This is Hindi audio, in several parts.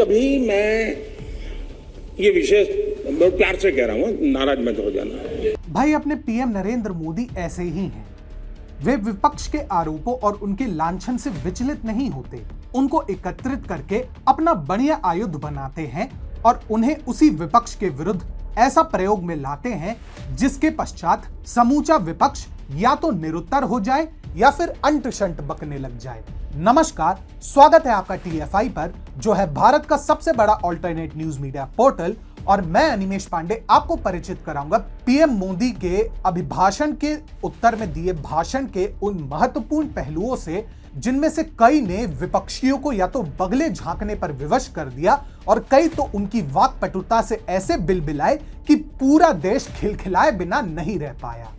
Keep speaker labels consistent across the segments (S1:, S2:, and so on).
S1: कभी मैं ये विषय बहुत प्यार से कह रहा हूं, नाराज मत हो जाना।
S2: भाई अपने पीएम नरेंद्र मोदी ऐसे ही हैं। वे विपक्ष के आरोपों और उनके लांछन से विचलित नहीं होते, उनको एकत्रित करके अपना बढ़िया आयुध बनाते हैं और उन्हें उसी विपक्ष के विरुद्ध ऐसा प्रयोग में लाते हैं जिसके पश्चात समूचा विपक्ष या तो निरुत्तर हो जाए या फिर अंट शंट बकने लग जाए। नमस्कार, स्वागत है आपका टीएफआई पर, जो है भारत का सबसे बड़ा ऑल्टरनेट न्यूज मीडिया पोर्टल। और मैं अनिमेश पांडे आपको परिचित कराऊंगा पीएम मोदी के अभिभाषण के उत्तर में दिए भाषण के उन महत्वपूर्ण पहलुओं से, जिनमें से कई ने विपक्षियों को या तो बगले झांकने पर विवश कर दिया और कई तो उनकी वाक्पटुता से ऐसे बिलबिलाए कि पूरा देश खिलखिलाए बिना नहीं रह पाया।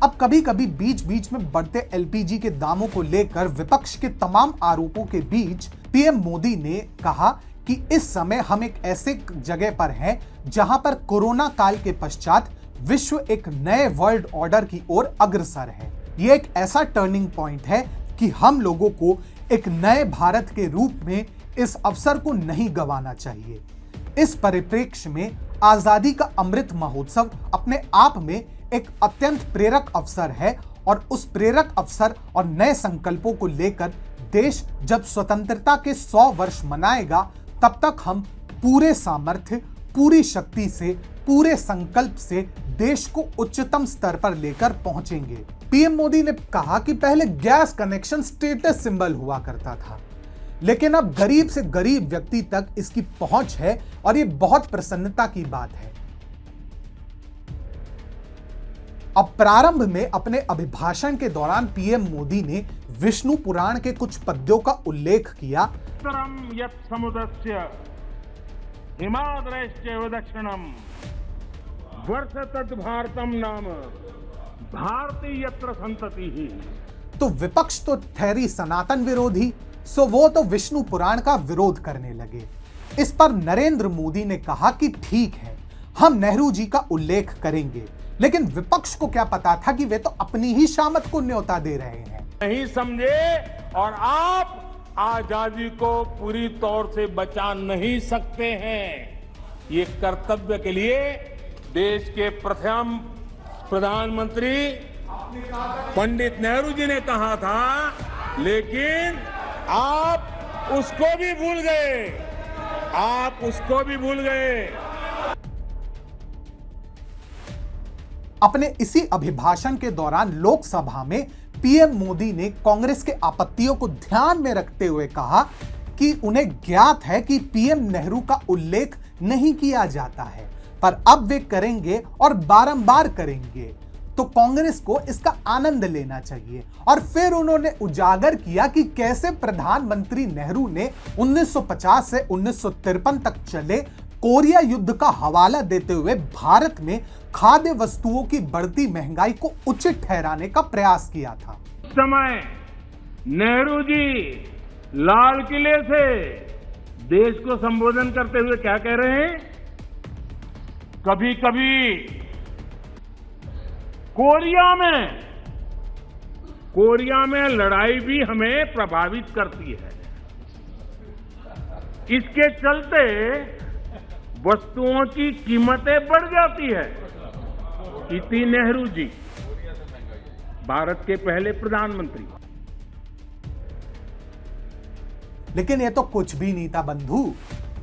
S2: अब कभी कभी बीच बीच में बढ़ते एलपीजी के दामों को लेकर विपक्ष के तमाम आरोपों के बीच पीएम मोदी ने कहा कि इस समय हम एक ऐसे जगह पर हैं जहां पर कोरोना काल के पश्चात विश्व एक नए वर्ल्ड ऑर्डर की ओर अग्रसर है। यह एक ऐसा टर्निंग पॉइंट है कि हम लोगों को एक नए भारत के रूप में इस अवसर को नहीं गंवाना चाहिए। इस परिप्रेक्ष्य में आजादी का अमृत महोत्सव अपने आप में एक अत्यंत प्रेरक अवसर है और उस प्रेरक अवसर और नए संकल्पों को लेकर देश जब स्वतंत्रता के 100 वर्ष मनाएगा, तब तक हम पूरे सामर्थ्य, पूरी शक्ति से, पूरे संकल्प से देश को उच्चतम स्तर पर लेकर पहुंचेंगे। पीएम मोदी ने कहा कि पहले गैस कनेक्शन स्टेटस सिंबल हुआ करता था, लेकिन अब गरीब से गरीब व्यक्ति तक इसकी पहुंच है और ये बहुत प्रसन्नता की बात है। अब प्रारंभ में अपने अभिभाषण के दौरान पीएम मोदी ने विष्णु पुराण के कुछ पद्यों का उल्लेख किया।
S3: यत् समुद्रस्य हिमाद्रश्चैव दक्षिणम् वर्षतत् भारतम नाम भारती यत्र संततिः।
S2: तो विपक्ष तो ठहरी सनातन विरोधी, सो वो तो विष्णु पुराण का विरोध करने लगे। इस पर नरेंद्र मोदी ने कहा कि ठीक है, हम नेहरू जी का उल्लेख करेंगे, लेकिन विपक्ष को क्या पता था कि वे तो अपनी ही शामत को न्योता दे रहे हैं।
S3: नहीं समझे और आप आजादी को पूरी तौर से बचा नहीं सकते हैं। ये कर्तव्य के लिए देश के प्रथम प्रधानमंत्री पंडित नेहरू जी ने कहा था, लेकिन आप उसको भी भूल गए, आप उसको भी भूल गए।
S2: अपने इसी अभिभाषण के दौरान लोकसभा में पीएम मोदी ने कांग्रेस के आपत्तियों को ध्यान में रखते हुए कहा कि उन्हें ज्ञात है कि पीएम नेहरू का उल्लेख नहीं किया जाता है, पर अब वे करेंगे और बारंबार करेंगे, तो कांग्रेस को इसका आनंद लेना चाहिए। और फिर उन्होंने उजागर किया कि कैसे प्रधानमंत्री नेहरू ने 1950 से 1953 तक चले कोरिया युद्ध का हवाला देते हुए भारत में खाद्य वस्तुओं की बढ़ती महंगाई को उचित ठहराने का प्रयास किया था।
S3: उस समय नेहरू जी लाल किले से देश को संबोधन करते हुए क्या कह रहे हैं? कभी कभी कोरिया में लड़ाई भी हमें प्रभावित करती है। इसके चलते वस्तुओं की कीमतें बढ़ जाती है। इति नेहरू जी, भारत के पहले प्रधानमंत्री।
S2: लेकिन यह तो कुछ भी नहीं था बंधु।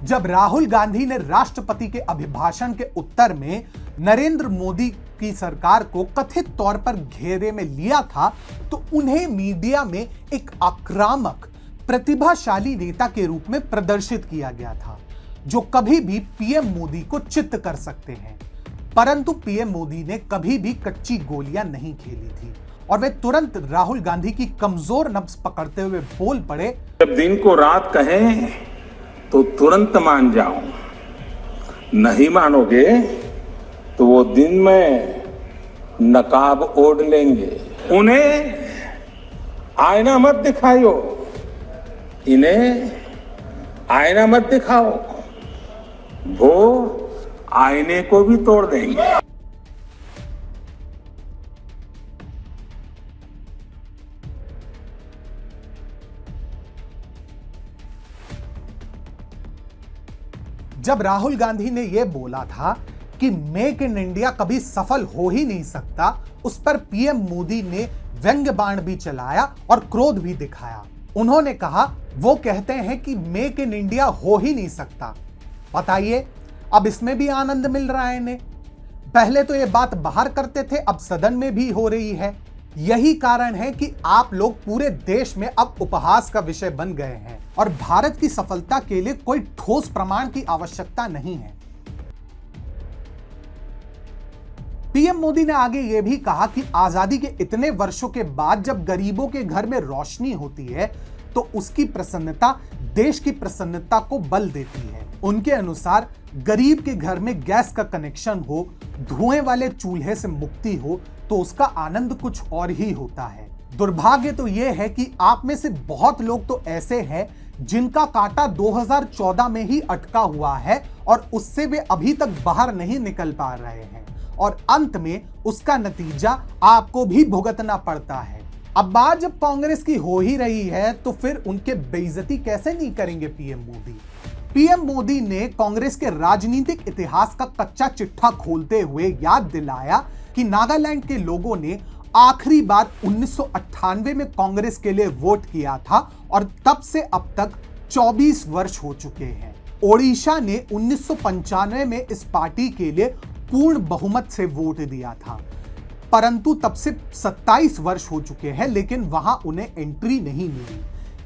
S2: जब राहुल गांधी ने राष्ट्रपति के अभिभाषण के उत्तर में नरेंद्र मोदी की सरकार को कथित तौर पर घेरे में लिया था, तो उन्हें मीडिया में एक आक्रामक, प्रतिभाशाली नेता के रूप में प्रदर्शित किया गया था, जो कभी भी पीएम मोदी को चित्त कर सकते हैं। परंतु पीएम मोदी ने कभी भी कच्ची गोलियां नहीं खेली थी और वे तुरंत राहुल गांधी की कमजोर नब्ज पकड़ते हुए बोल पड़े,
S1: जब दिन को रात कहें तो तुरंत मान जाओ, नहीं मानोगे तो वो दिन में नकाब ओढ़ लेंगे। उन्हें आईना मत दिखाओ, इन्हें आईना मत दिखाओ, वो आईने को भी तोड़ देंगे।
S2: जब राहुल गांधी ने यह बोला था कि मेक इन इंडिया कभी सफल हो ही नहीं सकता, उस पर पीएम मोदी ने व्यंग्य बाण भी चलाया और क्रोध भी दिखाया। उन्होंने कहा वो कहते हैं कि मेक इन इंडिया हो ही नहीं सकता। बताइए, अब इसमें भी आनंद मिल रहा है इन्हें। पहले तो ये बात बाहर करते थे, अब सदन में भी हो रही है। यही कारण है कि आप लोग पूरे देश में अब उपहास का विषय बन गए हैं और भारत की सफलता के लिए कोई ठोस प्रमाण की आवश्यकता नहीं है। पीएम मोदी ने आगे यह भी कहा कि आजादी के इतने वर्षों के बाद जब गरीबों के घर में रोशनी होती है तो उसकी प्रसन्नता देश की प्रसन्नता को बल देती है। उनके अनुसार गरीब के घर में गैस का कनेक्शन हो, धुएं वाले चूल्हे से मुक्ति हो तो उसका आनंद कुछ और ही होता है। दुर्भाग्य तो यह है कि आप में से बहुत लोग तो ऐसे हैं जिनका कांटा 2014 में ही अटका हुआ है और उससे वे अभी तक बाहर नहीं निकल पा रहे हैं और अंत में उसका नतीजा आपको भी भुगतना पड़ता है। अब बात जब कांग्रेस की हो ही रही है तो फिर उनके बेइज्जती कैसे नहीं करेंगे पीएम मोदी। पीएम मोदी ने कांग्रेस के राजनीतिक इतिहास का कच्चा चिट्ठा खोलते हुए याद दिलाया कि नागालैंड के लोगों ने आखिरी बार 1998 में कांग्रेस के लिए वोट किया था और तब से अब तक 24 वर्ष हो चुके हैं। ओडिशा ने 1995 में इस पार्टी के लिए पूर्ण बहुमत से वोट दिया था, परंतु तब से 27 वर्ष हो चुके हैं लेकिन वहां उन्हें एंट्री नहीं मिली।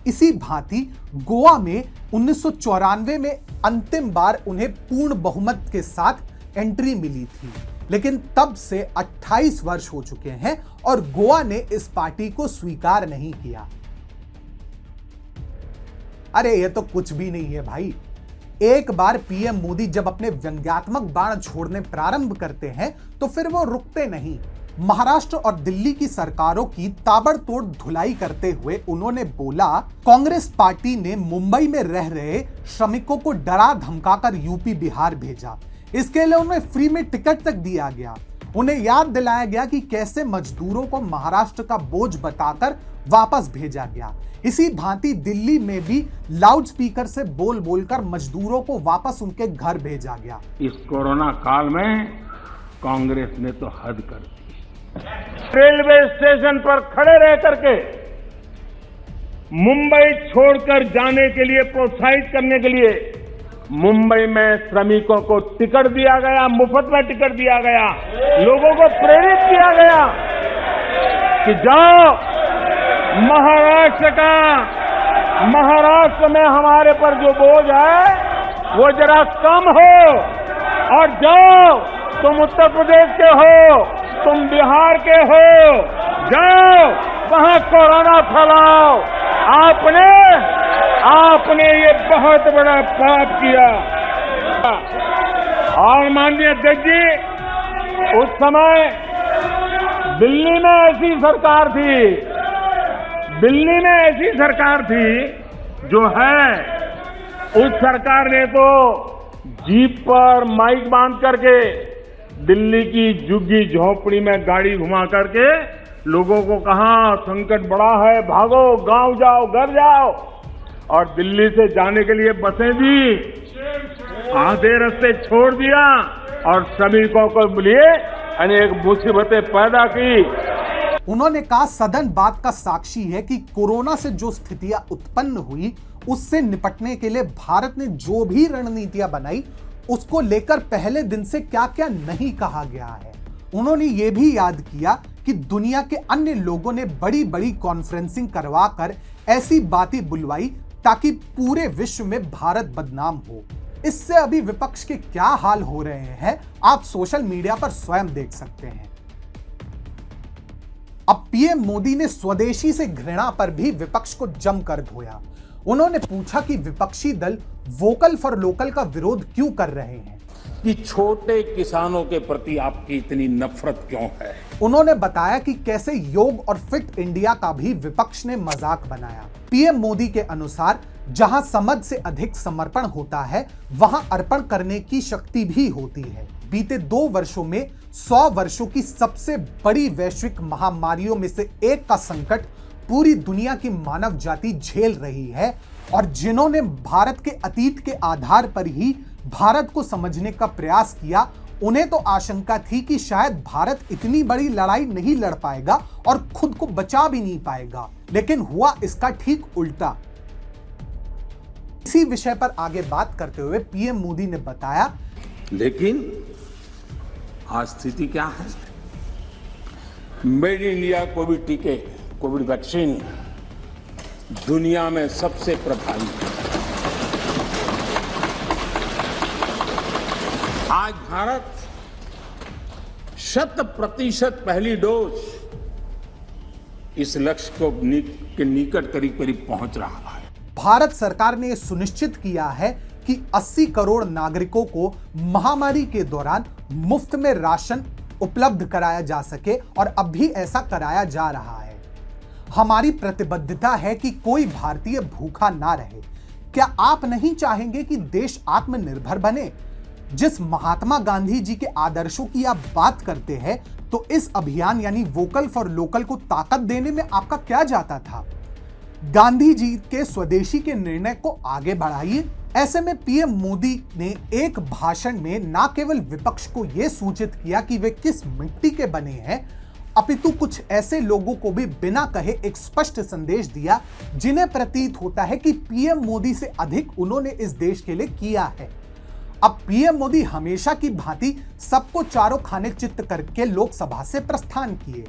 S2: इसी भांति गोवा में 1994 में अंतिम बार उन्हें पूर्ण बहुमत के साथ एंट्री मिली थी, लेकिन तब से 28 वर्ष हो चुके हैं और गोवा ने इस पार्टी को स्वीकार नहीं किया। अरे ये तो कुछ भी नहीं है भाई। एक बार पीएम मोदी जब अपने व्यंग्यात्मक बाण छोड़ने प्रारंभ करते हैं तो फिर वो रुकते नहीं। महाराष्ट्र और दिल्ली की सरकारों की ताबड़तोड़ धुलाई करते हुए उन्होंने बोला, कांग्रेस पार्टी ने मुंबई में रह रहे श्रमिकों को डरा धमकाकर यूपी बिहार भेजा। इसके लिए उन्हें फ्री में टिकट तक दिया गया। उन्हें याद दिलाया गया कि कैसे मजदूरों को महाराष्ट्र का बोझ बताकर वापस भेजा गया। इसी भांति दिल्ली में भी लाउड स्पीकर से बोल बोलकर मजदूरों को वापस उनके घर भेजा गया।
S3: इस कोरोना काल में कांग्रेस ने तो हद कर दी। रेलवे स्टेशन पर खड़े रह करके मुंबई छोड़कर जाने के लिए प्रोत्साहित करने के लिए मुंबई में श्रमिकों को टिकट दिया गया, मुफ्त में टिकट दिया गया। लोगों को प्रेरित किया गया कि जाओ महाराष्ट्र में हमारे पर जो बोझ है वो जरा कम हो और जाओ, तुम उत्तर प्रदेश के हो, तुम बिहार के हो, जाओ वहां कोरोना फैलाओ। आपने ये बहुत बड़ा पाप किया। और माननीय अध्यक्ष जी, उस समय दिल्ली में ऐसी सरकार थी जो है, उस सरकार ने तो जीप पर माइक बांध करके दिल्ली की झुग्गी झोपड़ी में गाड़ी घुमा करके लोगों को कहा संकट बड़ा है, भागो, गांव जाओ, घर जाओ। और दिल्ली से जाने के लिए बसें दी, आधे रास्ते छोड़ दिया और श्रमिकों को लिए अनेक मुसीबतें पैदा की।
S2: उन्होंने कहा, सदन बात का साक्षी है कि कोरोना से जो स्थितियां उत्पन्न हुई उससे निपटने के लिए भारत ने जो भी रणनीतियां बनाई उसको लेकर पहले दिन से क्या क्या नहीं कहा गया है। उन्होंने ये भी याद किया कि दुनिया के अन्य लोगों ने बड़ी बड़ी कॉन्फ्रेंसिंग करवाकर ऐसी बातें बुलवाई ताकि पूरे विश्व में भारत बदनाम हो। इससे अभी विपक्ष के क्या हाल हो रहे हैं आप सोशल मीडिया पर स्वयं देख सकते हैं। अब पीएम मोदी ने स्वदेशी से घृणा पर भी विपक्ष को जमकर धोया। उन्होंने पूछा कि विपक्षी दल वोकल फॉर लोकल का विरोध क्यों कर रहे हैं,
S3: कि छोटे किसानों के प्रति आपकी इतनी नफरत क्यों है।
S2: उन्होंने बताया कि कैसे योग और फिट इंडिया का भी विपक्ष ने मजाक बनाया। पीएम मोदी के अनुसार जहां समझ से अधिक समर्पण होता है वहां अर्पण करने की शक्ति भी होती है। बीते 2 वर्षों में 100 वर्षों की सबसे बड़ी वैश्विक महामारियों में से एक का संकट पूरी दुनिया की मानव जाति झेल रही है और जिन्होंने भारत के अतीत के आधार पर ही भारत को समझने का प्रयास किया। उन्हें तो आशंका थी कि शायद भारत इतनी बड़ी लड़ाई नहीं लड़ पाएगा और खुद को बचा भी नहीं पाएगा, लेकिन हुआ इसका ठीक उल्टा। इसी विषय पर आगे बात करते हुए पीएम मोदी ने बताया,
S3: लेकिन आज स्थिति क्या है? मेड इन इंडिया कोविड टीके, कोविड वैक्सीन दुनिया में सबसे प्रभावी है। आज भारत 100% पहली डोज इस लक्ष्य के निकट करीब करीब पहुंच रहा है।
S2: भारत सरकार ने यह सुनिश्चित किया है कि 80 करोड़ नागरिकों को महामारी के दौरान मुफ्त में राशन उपलब्ध कराया जा सके और अब भी ऐसा कराया जा रहा है। हमारी प्रतिबद्धता है कि कोई भारतीय भूखा ना रहे। क्या आप नहीं चाहेंगे कि देश आत्मनिर्भर बने? जिस महात्मा गांधी जी के आदर्शों की आप बात करते हैं, तो इस अभियान यानी वोकल फॉर लोकल को ताकत देने में आपका क्या जाता था? गांधी जी के स्वदेशी के निर्णय को आगे बढ़ाइए। ऐसे में पीएम मोदी ने एक भाषण में न केवल विपक्ष को यह सूचित किया कि वे किस मिट्टी के बने हैं, अपितु कुछ ऐसे लोगों को भी बिना कहे एक स्पष्ट संदेश दिया जिन्हें प्रतीत होता है कि पीएम मोदी से अधिक उन्होंने इस देश के लिए किया है। अब पीएम मोदी हमेशा की भांति सबको चारों खाने चित्त करके लोकसभा से प्रस्थान किए।